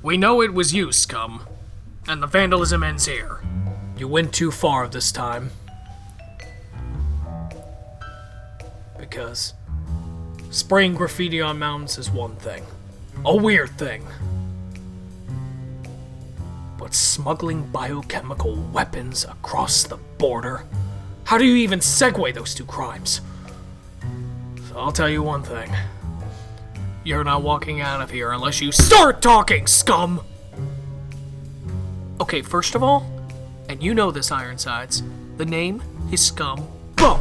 We know it was you, scum, and the vandalism ends here. You went too far this time. Because spraying graffiti on mountains is one thing. A weird thing. But smuggling biochemical weapons across the border? How do you even segue those two crimes? So I'll tell you one thing. You're not walking out of here unless you start talking, scum! Okay, first of all, and you know this, Ironsides, the name is Scum Bo.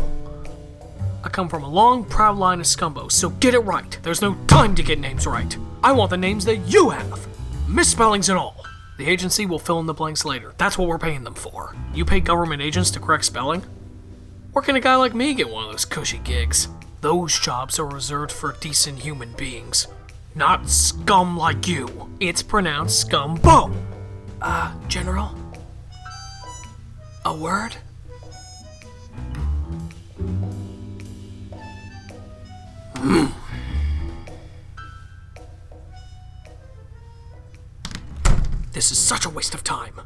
I come from a long, proud line of scumbos, so get it right. There's no time to get names right. I want the names that you have. Misspellings and all. The agency will fill in the blanks later. That's what we're paying them for. You pay government agents to correct spelling? Where can a guy like me get one of those cushy gigs? Those jobs are reserved for decent human beings. Not scum like you. It's pronounced Scumbo. General? A word? This is such a waste of time.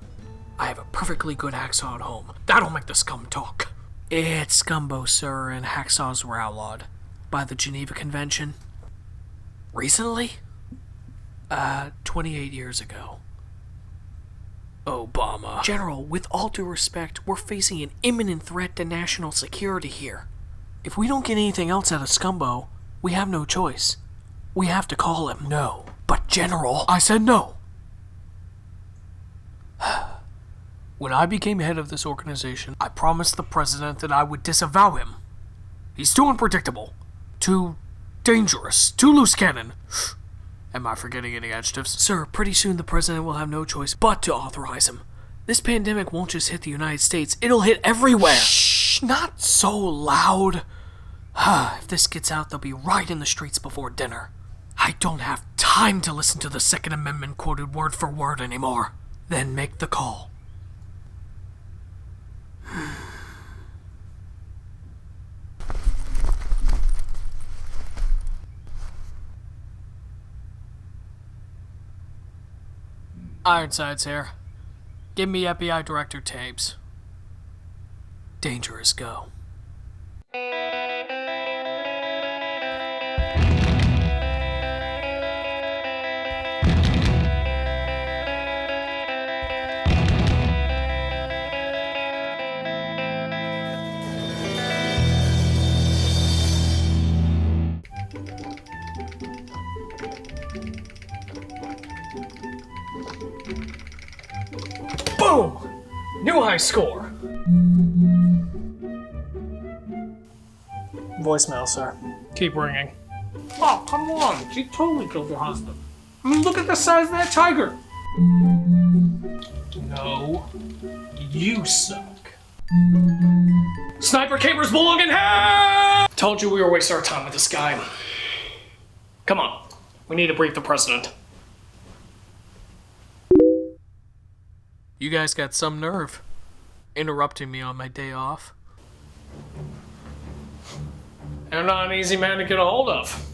I have a perfectly good hacksaw at home. That'll make the scum talk. It's Scumbo, sir, and hacksaws were outlawed by the Geneva Convention. Recently? 28 years ago. Obama. General, with all due respect, we're facing an imminent threat to national security here. If we don't get anything else out of Scumbo, we have no choice. We have to call him. No. But General... I said no. When I became head of this organization, I promised the president that I would disavow him. He's too unpredictable, too dangerous, too loose cannon. Am I forgetting any adjectives? Sir, pretty soon the president will have no choice but to authorize him. This pandemic won't just hit the United States, it'll hit everywhere. Shh, not so loud. If this gets out, they'll be right in the streets before dinner. I don't have time to listen to the Second Amendment quoted word for word anymore. Then make the call. Ironsides here. Give me FBI Director tapes. Dangerous go. Boom! New high score. Voicemail, sir. Keep ringing. Oh, come on. She totally killed her husband. I mean, look at the size of that tiger. No. You suck. Sniper capers belong in hell! Told you we were wasting our time with this guy. Come on. We need to brief the president. You guys got some nerve. Interrupting me on my day off. I'm not an easy man to get a hold of.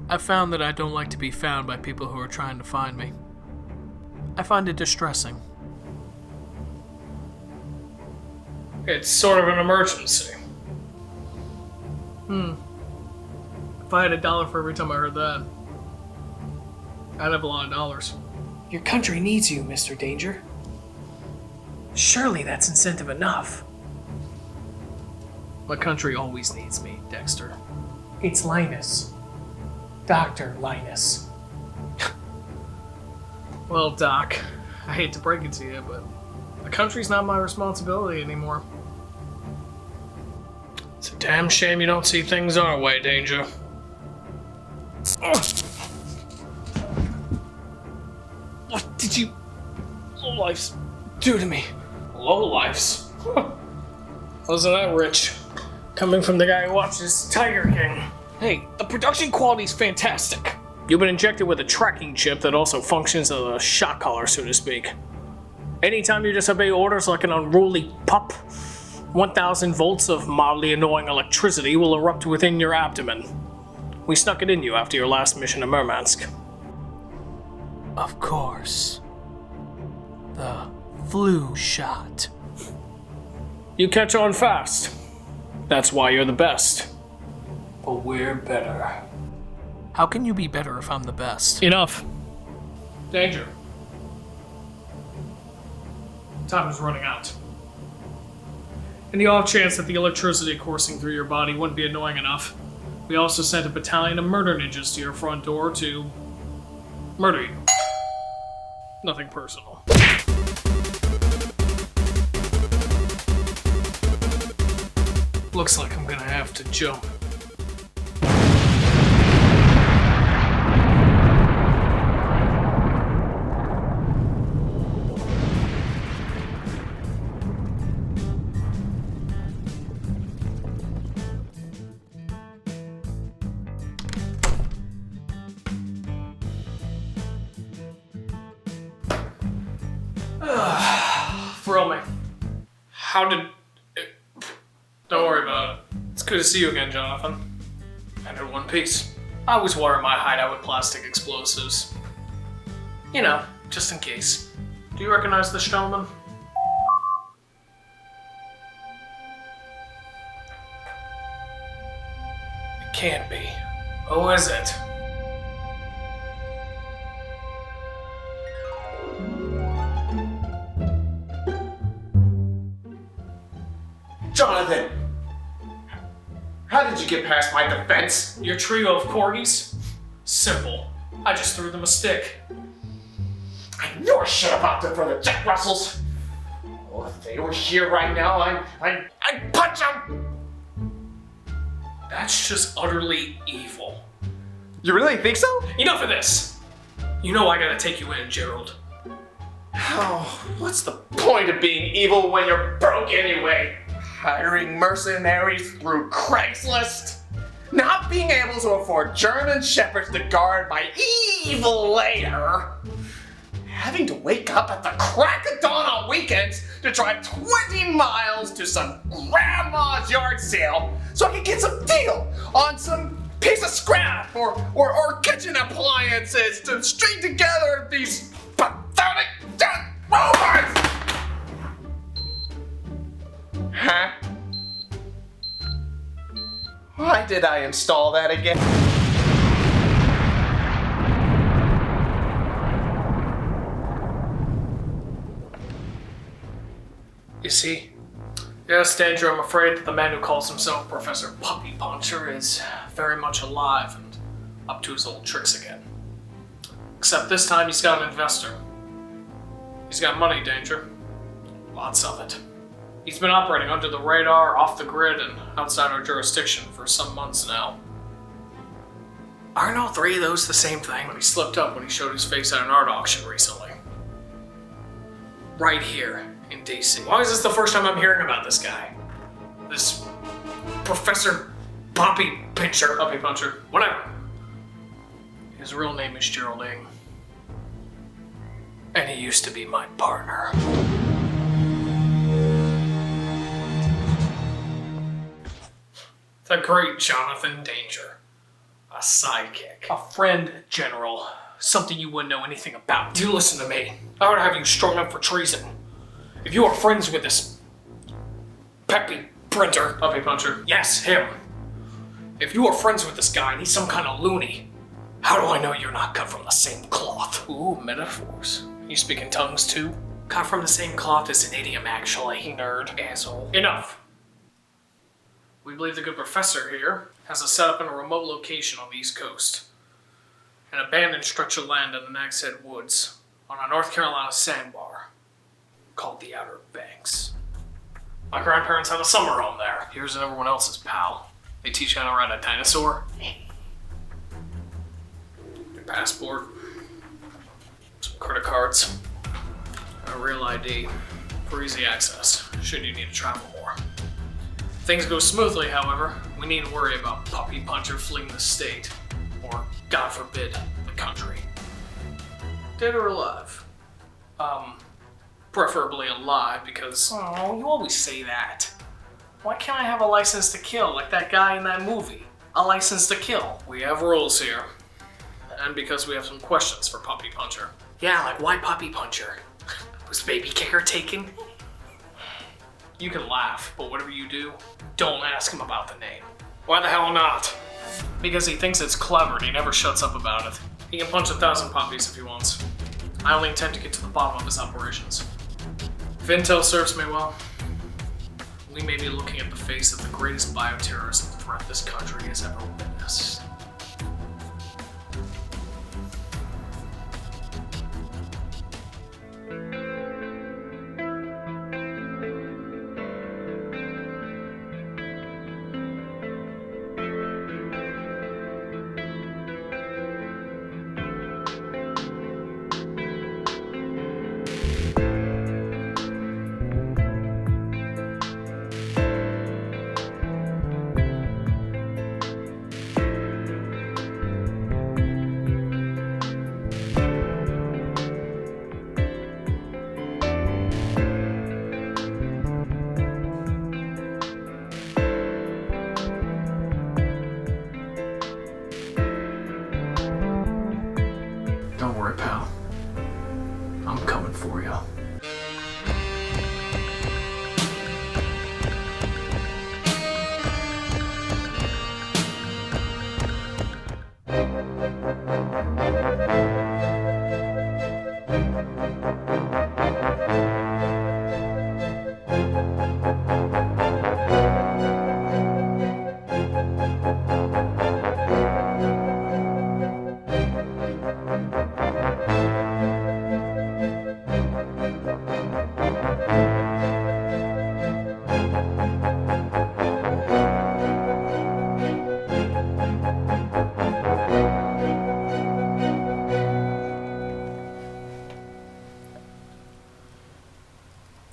I found that I don't like to be found by people who are trying to find me. I find it distressing. It's sort of an emergency. If I had $1 for every time I heard that, I'd have a lot of dollars. Your country needs you, Mr. Danger. Surely that's incentive enough. My country always needs me, Dexter. It's Linus. Dr. Linus. Well, Doc, I hate to break it to you, but the country's not my responsibility anymore. It's a damn shame you don't see things our way, Danger. What did you lowlifes do to me? Lowlifes? Wasn't that rich? Coming from the guy who watches Tiger King. Hey, the production quality's fantastic. You've been injected with a tracking chip that also functions as a shot collar, so to speak. Anytime you disobey orders like an unruly pup, 1,000 volts of mildly annoying electricity will erupt within your abdomen. We snuck it in you after your last mission to Murmansk. Of course. The flu shot. You catch on fast. That's why you're the best. But we're better. How can you be better if I'm the best? Enough. Danger. Time is running out. In the off chance that the electricity coursing through your body wouldn't be annoying enough, we also sent a battalion of murder ninjas to your front door to murder you. Nothing personal. Looks like I'm gonna have to jump. Thrill me. How did... Don't worry about it. It's good to see you again, Jonathan. And in one piece. I always wire my hideout with plastic explosives. You know, just in case. Do you recognize this gentleman? It can't be. Who is it? Jonathan! How did you get past my defense? Your trio of corgis? Simple. I just threw them a stick. I knew a shit about them for the Jack Russells. Oh, if they were here right now, I'd punch them! That's just utterly evil. You really think so? Enough of this! You know I gotta take you in, Gerald. Oh, what's the point of being evil when you're broke anyway? Hiring mercenaries through Craigslist? Not being able to afford German shepherds to guard my evil lair? Having to wake up at the crack of dawn on weekends to drive 20 miles to some grandma's yard sale so I can get some deal on some piece of scrap or kitchen appliances to string together these pathetic dead robots! Huh? Why did I install that again? You see? Yes, Danger, I'm afraid that the man who calls himself Professor Puppy Puncher is very much alive and up to his old tricks again. Except this time he's got an investor. He's got money, Danger. Lots of it. He's been operating under the radar, off the grid, and outside our jurisdiction for some months now. Aren't all three of those the same thing? But he slipped up when he showed his face at an art auction recently. Right here in DC. Why is this the first time I'm hearing about this guy? This Professor Puppy Puncher, whatever. His real name is Geraldine. And he used to be my partner. The great Jonathan Danger. A sidekick. A friend, General. Something you wouldn't know anything about. Do listen to me. I would have you strung up for treason. If you are friends with this Puppy Puncher. Yes, him. If you are friends with this guy and he's some kind of loony, how do I know you're not cut from the same cloth? Ooh, metaphors. You speak in tongues too? Cut from the same cloth is an idiom, actually. Nerd. Asshole. Enough. We believe the good professor here has a setup in a remote location on the East Coast. An abandoned stretch of land in the Nag's Head Woods on a North Carolina sandbar called the Outer Banks. My grandparents had a summer home there. Yours and everyone else's, pal. They teach you how to ride a dinosaur. Your passport. Some credit cards. And a real ID for easy access, should you need to travel more. Things go smoothly, however, we needn't worry about Puppy Puncher fleeing the state, or, God forbid, the country. Dead or alive? Preferably alive, because... Oh, you always say that. Why can't I have a license to kill, like that guy in that movie? A license to kill. We have rules here. And because we have some questions for Puppy Puncher. Yeah, like why Puppy Puncher? Was Baby Kicker taken? You can laugh, but whatever you do, don't ask him about the name. Why the hell not? Because he thinks it's clever and he never shuts up about it. He can punch 1,000 puppies if he wants. I only intend to get to the bottom of his operations. If intel serves me well, we may be looking at the face of the greatest bioterrorism threat this country has ever witnessed. Don't worry, pal. I'm coming for you.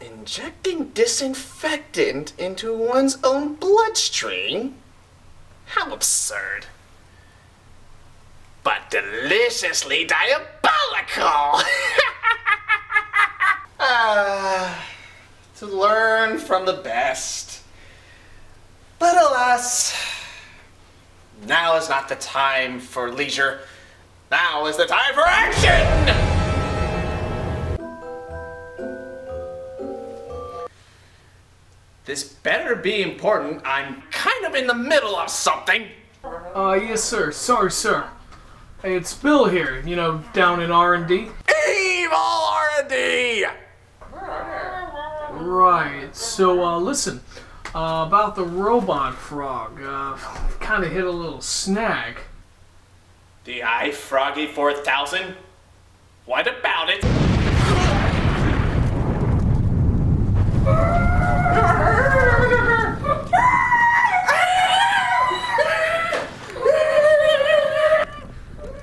Injecting disinfectant into one's own bloodstream? How absurd. But deliciously diabolical! To learn from the best. But alas, now is not the time for leisure. Now is the time for action! This better be important. I'm kind of in the middle of something. Yes, sir. Sorry, sir. Hey, it's Bill here, down in R&D. Evil R&D! Right, so, listen. About the robot frog, kind of hit a little snag. The iFroggy 4000? What about it?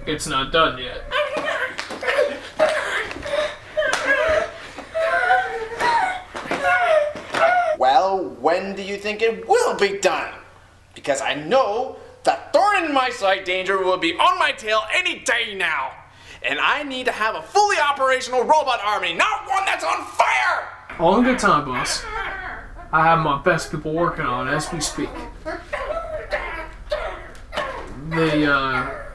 It's not done yet. Well, when do you think it will be done? Because I know that thorn in my side danger will be on my tail any day now. And I need to have a fully operational robot army, not one that's on fire! All in good time, boss. I have my best people working on it as we speak. They,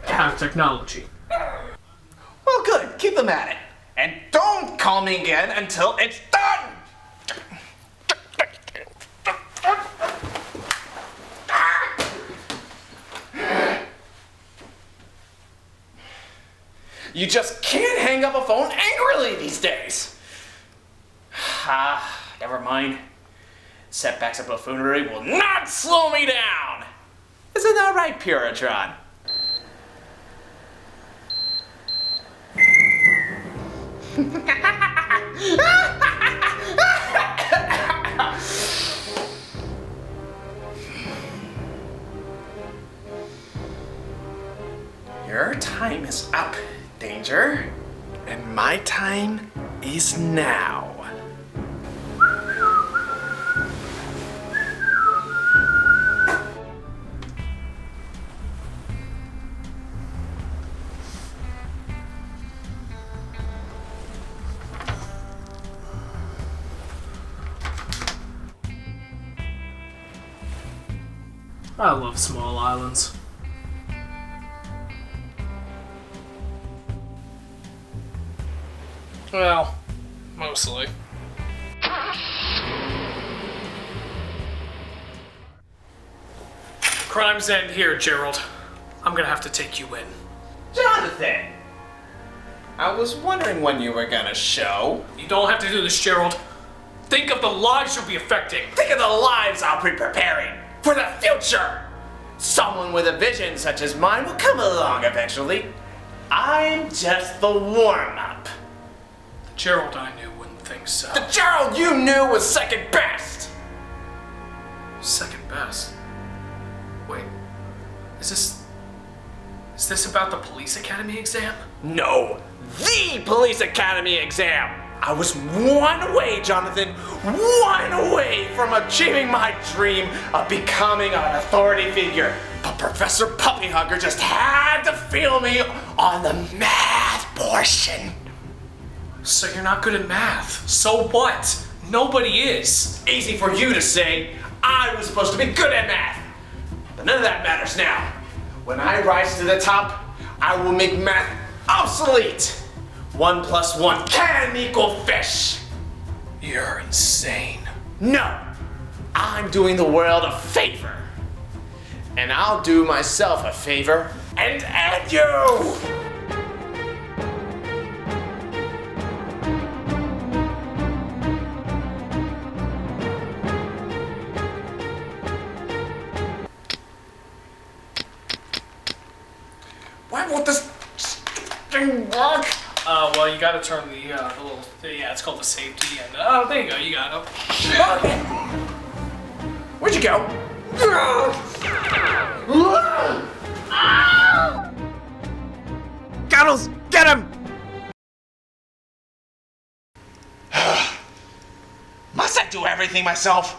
have technology. Well, good. Keep them at it. And don't call me again until it's done! You just can't hang up a phone angrily these days. Never mind. Setbacks of buffoonery will not slow me down. Isn't that right, Puritron? Your time is up, Danger, and my time is now. I love small islands. Well, mostly. Crimes end here, Gerald. I'm gonna have to take you in. Jonathan! I was wondering when you were gonna show. You don't have to do this, Gerald. Think of the lives you'll be affecting. Think of the lives I'll be preparing for the future! Someone with a vision such as mine will come along eventually. I'm just the warm-up. The Gerald I knew wouldn't think so. The Gerald you knew was second best! Second best? Wait, is this about the police academy exam? No, the police academy exam! I was one away, Jonathan, one away from achieving my dream of becoming an authority figure. But Professor Puppyhugger just had to feel me on the math portion. So you're not good at math. So what? Nobody is. Easy for you to say. I was supposed to be good at math. But none of that matters now. When I rise to the top, I will make math obsolete. 1 + 1 can equal fish. You're insane. No, I'm doing the world a favor. And I'll do myself a favor and you! Why won't this thing work? Well, you gotta turn the little, yeah, it's called the safety, and, oh, there you go, you got it. Where'd you go? Cuddles, get him! Must I do everything myself?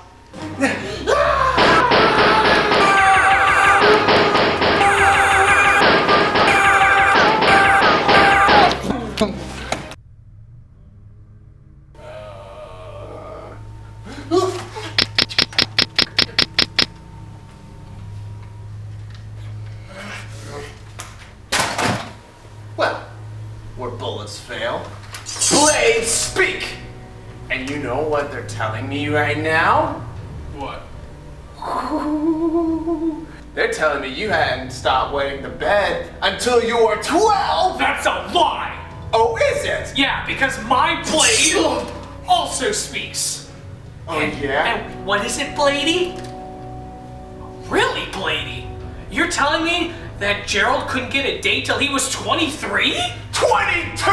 Well, where bullets fail, blades speak! And you know what they're telling me right now? What? They're telling me you hadn't stopped wetting the bed until you were 12! That's a lie! Oh, is it? Yeah, because my blade also speaks. Oh, yeah? And what is it, Blady? Really, Blady? You're telling me that Gerald couldn't get a date till he was 23? 22!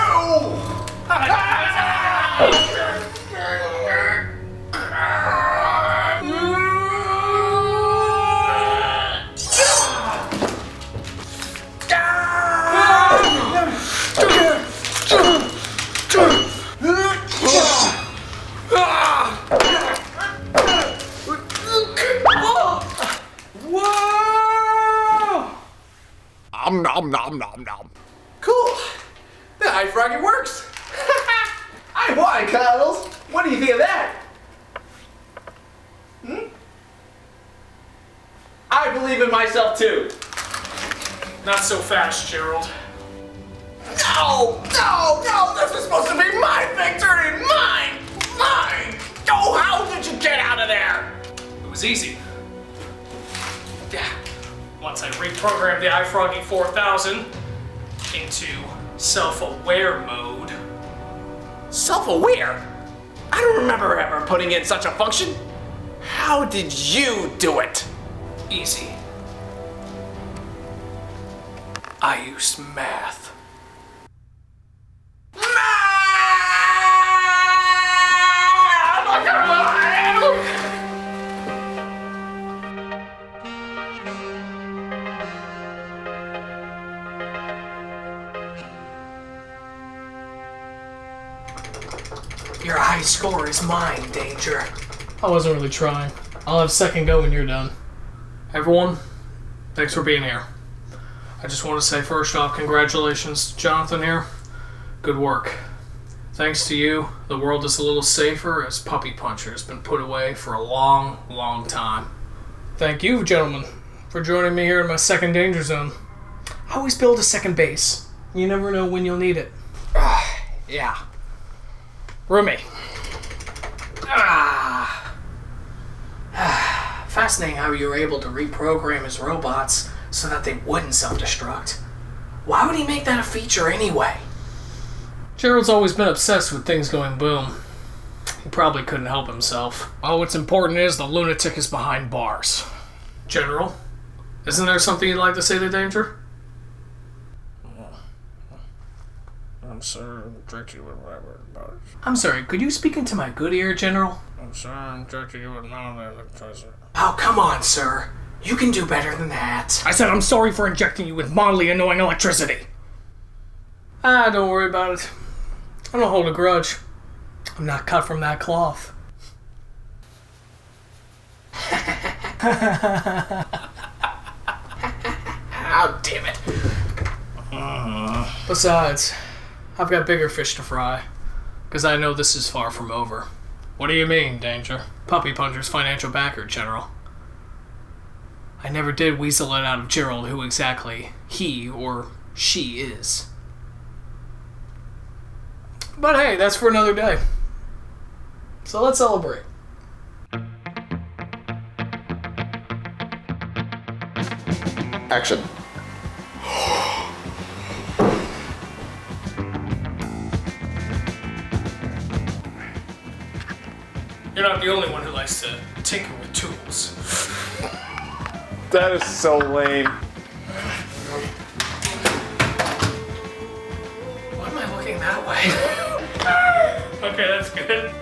Nom nom nom nom. Cool. The high froggy works. I won, Cuddles. What do you think of that? I believe in myself too. Not so fast, Gerald. No, no, no! This is supposed to be my victory! Mine! Mine! Oh, how did you get out of there? It was easy. Yeah. Once I reprogrammed the iFroggy 4000 into self-aware mode. Self-aware? I don't remember ever putting in such a function. How did you do it? Easy. I used math. Your high score is mine, Danger. I wasn't really trying. I'll have second go when you're done. Everyone, thanks for being here. I just want to say first off, congratulations to Jonathan here. Good work. Thanks to you, the world is a little safer as Puppy Puncher has been put away for a long, long time. Thank you, gentlemen. for joining me here in my second danger zone. I always build a second base. You never know when you'll need it. Yeah. Roomy. Fascinating how you were able to reprogram his robots so that they wouldn't self-destruct. Why would he make that a feature anyway? Gerald's always been obsessed with things going boom. He probably couldn't help himself. Well, what's important is the lunatic is behind bars. General, isn't there something you'd like to say to Danger? I'm sorry, I'm directing you with whatever about it. I'm sorry, could you speak into my good ear, General? I'm sorry, I'm directing you with none of the president. Oh, come on, sir. You can do better than that. I said I'm sorry for injecting you with mildly annoying electricity. Don't worry about it. I don't hold a grudge. I'm not cut from that cloth. Oh, damn it. Besides, I've got bigger fish to fry. Because I know this is far from over. What do you mean, Danger? Puppy Puncher's financial backer, General. I never did weasel it out of Gerald who exactly he or she is. But hey, that's for another day. So let's celebrate. Action. You're not the only one who likes to tinker with tools. That is so lame. Why am I looking that way? Okay, that's good.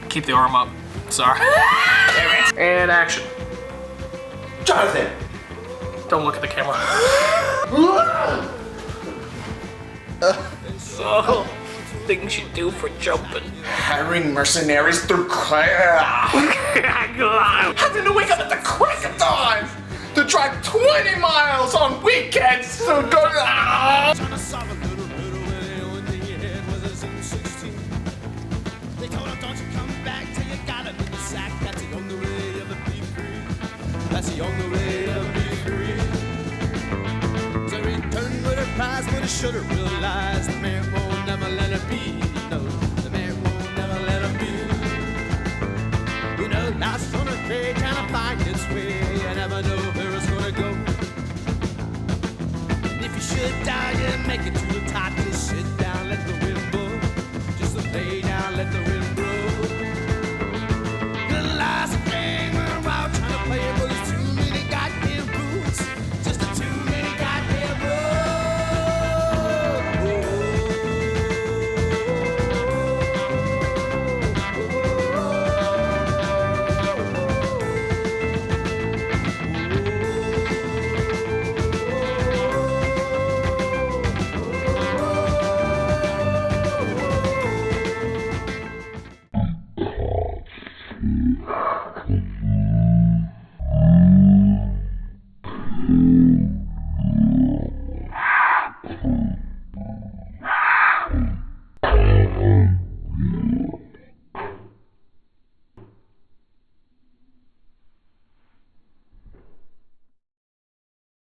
Keep the arm up. Sorry. And action. Jonathan! Don't look at the camera. Oh, things you do for jumping. Hiring mercenaries through having to wake up at the crack of dawn to drive 20 miles on weekends to go They told him, don't you come back till you got it in the sack. That's the only way of the be free. That's the only way of be free. So return with her prize, but he should have realized the man won't never let her be. No, the man won't never let her be. You know, life's gonna take kind of find its way. You never know where it's gonna go. And if you should die, you make it to